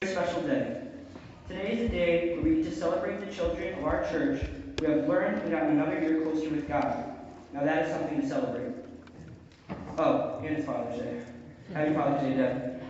Special day. Today is a day where we get to celebrate the children of our church who have learned and gotten another year closer with God. Now that is something to celebrate. Oh, and it's Father's Day. Happy Father's Day, Dad.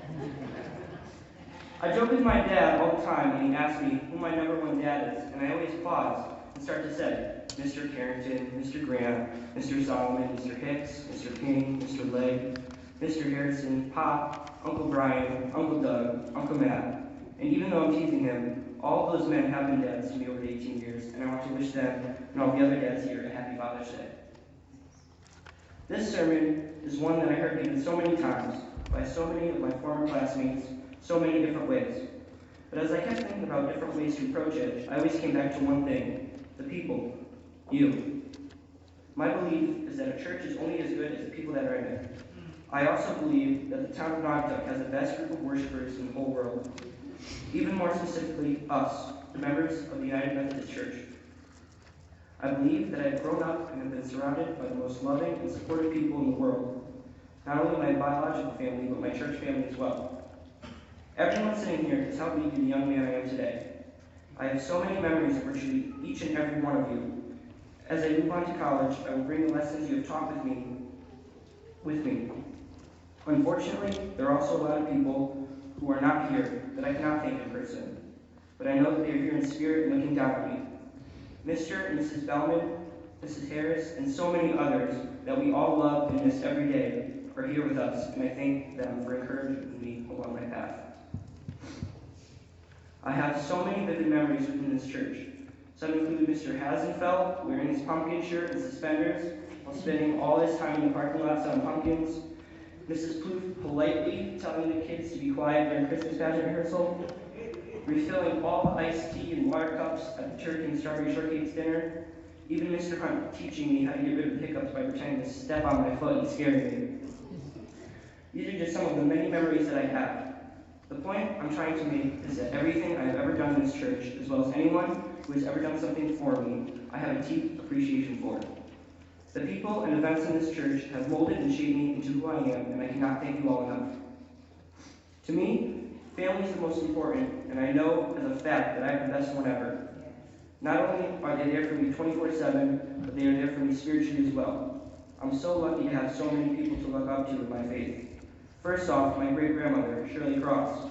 I joke with my dad all the time when he asks me who my number one dad is, and I always pause and start to say, Mr. Carrington, Mr. Grant, Mr. Solomon, Mr. Hicks, Mr. King, Mr. Legg, Mr. Harrison, Pop, Uncle Brian, Uncle Doug, Uncle Matt. And even though I'm teasing him, all those men have been dads to me over 18 years, and I want to wish them and all the other dads here a happy Father's Day. This sermon is one that I heard given so many times by so many of my former classmates, so many different ways. But as I kept thinking about different ways to approach it, I always came back to one thing: the people, you. My belief is that a church is only as good as the people that are in it. I also believe that the town of Naugatuck has the best group of worshipers in the whole world. Even more specifically, us, the members of the United Methodist Church. I believe that I have grown up and have been surrounded by the most loving and supportive people in the world. Not only my biological family, but my church family as well. Everyone sitting here has helped me be the young man I am today. I have so many memories of virtually each and every one of you. As I move on to college, I will bring the lessons you have taught with me. Unfortunately, there are also a lot of people who are not here that I cannot thank in person, but I know that they are here in spirit and looking down at me. Mr. and Mrs. Bellman, Mrs. Harris, and so many others that we all love and miss every day are here with us, and I thank them for encouraging me along my path. I have so many vivid memories within this church. Some include Mr. Hasenfeld wearing his pumpkin shirt and suspenders while spending all his time in the parking lot selling pumpkins, Mrs. Plouffe politely telling the kids to be quiet during Christmas pageant rehearsal, refilling all the iced tea and water cups at the turkey and strawberry shortcake dinner, even Mr. Hunt teaching me how to get rid of the hiccups by pretending to step on my foot and scaring me. These are just some of the many memories that I have. The point I'm trying to make is that everything I have ever done in this church, as well as anyone who has ever done something for me, I have a deep appreciation for. The people and events in this church have molded and shaped me into who I am, and I cannot thank you all enough. To me, family is the most important, and I know as a fact that I have the best one ever. Not only are they there for me 24/7, but they are there for me spiritually as well. I'm so lucky to have so many people to look up to in my faith. First off, my great-grandmother, Shirley Cross.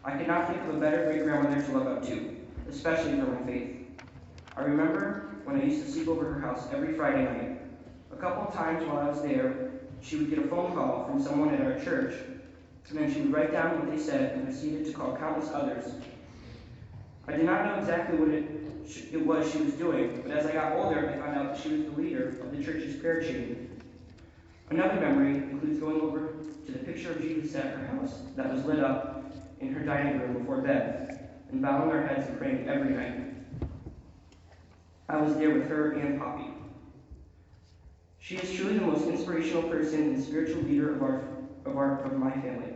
I could not think of a better great-grandmother to look up to, especially for my faith. I remember when I used to sleep over her house every Friday night. A couple of times while I was there, she would get a phone call from someone at our church, and then she would write down what they said and proceeded to call countless others. I did not know exactly what it was she was doing, but as I got older, I found out that she was the leader of the church's prayer chain. Another memory includes going over to the picture of Jesus at her house that was lit up in her dining room before bed, and bowing our heads and praying every night. I was there with her and Poppy. She is truly the most inspirational person and spiritual leader of my family.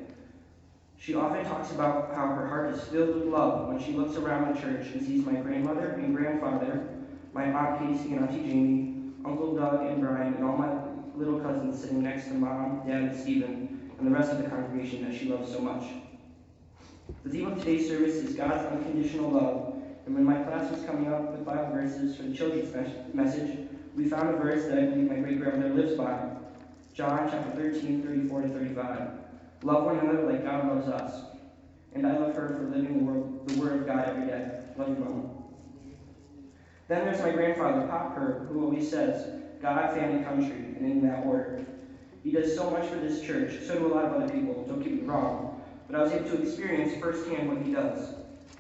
She often talks about how her heart is filled with love when she looks around the church and sees my grandmother and grandfather, my Aunt Casey and Auntie Jamie, Uncle Doug and Brian, and all my little cousins sitting next to Mom, Dad, and Stephen, and the rest of the congregation that she loves so much. The theme of today's service is God's unconditional love, and when my class was coming up with Bible verses for the children's message, we found a verse that I believe my great-grandmother lives by. John chapter 13, 34-35. Love one another like God loves us. And I love her for living the word of God every day. Love you, Mom. Then there's my grandfather, Pop Herb, who always says, God, family, country, and in that order. He does so much for this church, so do a lot of other people, don't get me wrong, but I was able to experience firsthand what he does.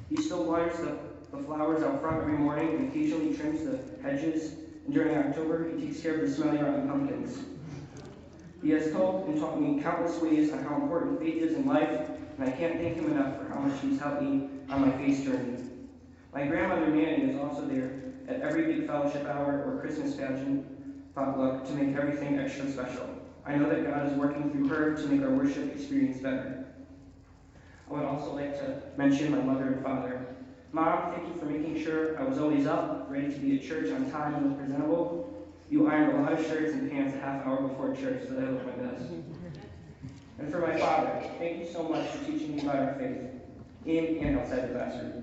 He still waters the flowers out front every morning and occasionally trims the hedges, and during October, he takes care of the smelly rotten pumpkins. He has told and taught me countless ways on how important faith is in life, and I can't thank him enough for how much he's helped me on my faith journey. My grandmother Nanny is also there at every big fellowship hour or Christmas pageant potluck to make everything extra special. I know that God is working through her to make our worship experience better. I would also like to mention my mother and father. Mom, thank you for making sure I was always up, ready to be at church on time and look presentable. You ironed a lot of shirts and pants a half hour before church so that I look my best. And for my father, thank you so much for teaching me about our faith. in and outside the classroom.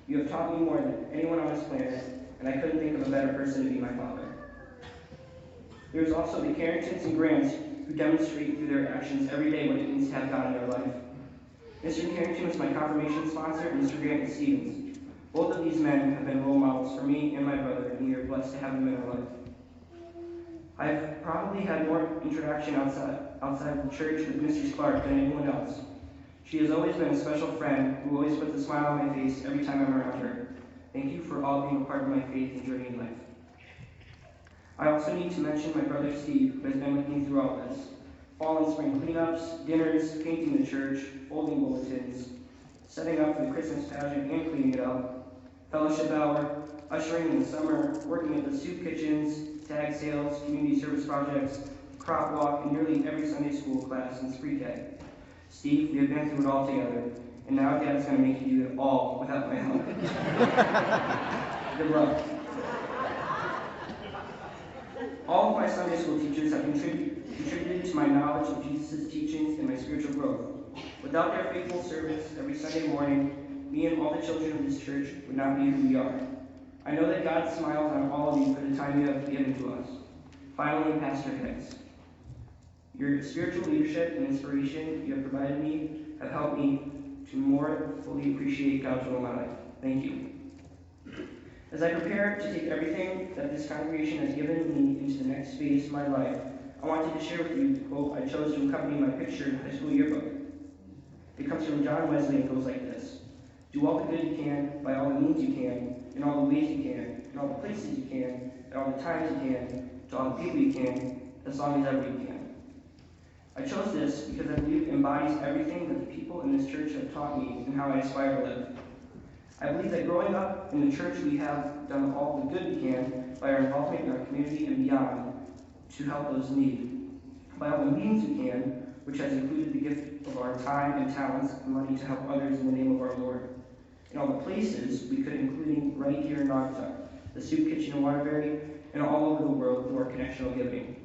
You have taught me more than anyone on this planet, and I couldn't think of a better person to be my father. There's also the Carringtons and Grants who demonstrate through their actions every day what it means to have God in their life. Mr. Carrington was my confirmation sponsor, and Mr. Grant is Stevens. Both of these men have been role models for me and my brother, and we are blessed to have them in our life. I've probably had more interaction outside the church with Mrs. Clark than anyone else. She has always been a special friend who always puts a smile on my face every time I'm around her. Thank you for all being a part of my faith and journey in life. I also need to mention my brother Steve, who has been with me through all this. Fall and spring cleanups, dinners, painting the church, folding bulletins, setting up for the Christmas pageant and cleaning it up, fellowship hour, ushering in the summer, working at the soup kitchens, tag sales, community service projects, crop walk, and nearly every Sunday school class since pre-K. Steve, we have been through it all together, and now Dad's going to make you do it all without my help. Good luck. All of my Sunday school teachers have contributed to my knowledge of Jesus' teachings and my spiritual growth. Without their faithful service every Sunday morning, me and all the children of this church would not be who we are. I know that God smiles on all of you for the time you have given to us. Finally, Pastor Hicks. Your spiritual leadership and inspiration you have provided me have helped me to more fully appreciate God's will in my life. Thank you. As I prepare to take everything that this congregation has given me into the next phase of my life, I wanted to share with you the quote I chose to accompany my picture in the high school yearbook. It comes from John Wesley and goes like this: do all the good you can, by all the means you can, in all the ways you can, in all the places you can, at all the times you can, to all the people you can, as long as ever you can. I chose this because I believe it embodies everything that the people in this church have taught me and how I aspire to live. I believe that growing up in the church, we have done all the good we can by our involvement in our community and beyond to help those in need. By all the means we can, which has included the gift of our time and talents and money to help others in the name of our Lord. In all the places we could, including right here in Naugatuck, the soup kitchen in Waterbury, and all over the world through our connectional giving.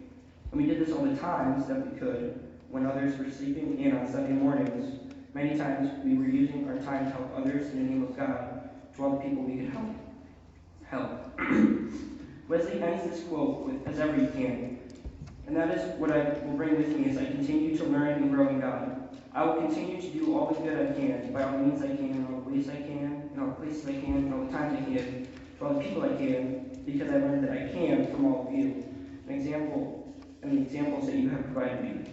And we did this all the times that we could, when others were sleeping in on Sunday mornings. Many times we were using our time to help others in the name of God, to all the people we could help. Wesley ends this quote with, as ever you can. And that is what I will bring with me as I continue to learn and grow in God. I will continue to do all the good I can, by all the means I can, in all the ways I can, in all the places I can, in all the times I can, to all the people I can, because I learned that I can from all of you. The examples that you have provided me.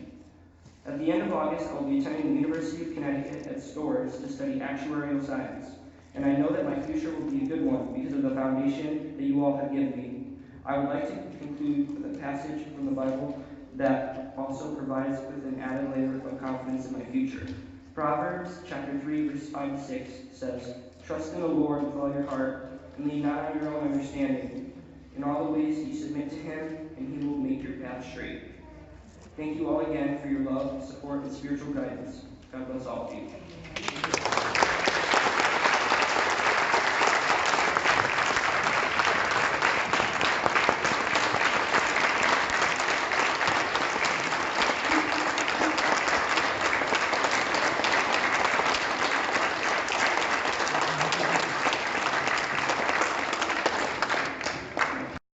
At the end of August, I will be attending the University of Connecticut at Storrs to study actuarial science, and I know that my future will be a good one because of the foundation that you all have given me. I would like to conclude with a passage from the Bible that also provides with an added layer of confidence in my future. Proverbs chapter 3, verses 5 to 6 says, "Trust in the Lord with all your heart, and lean not on your own understanding. In all the ways you submit to him, and he will make your path straight." Thank you all again for your love, support, and spiritual guidance. God bless all of you.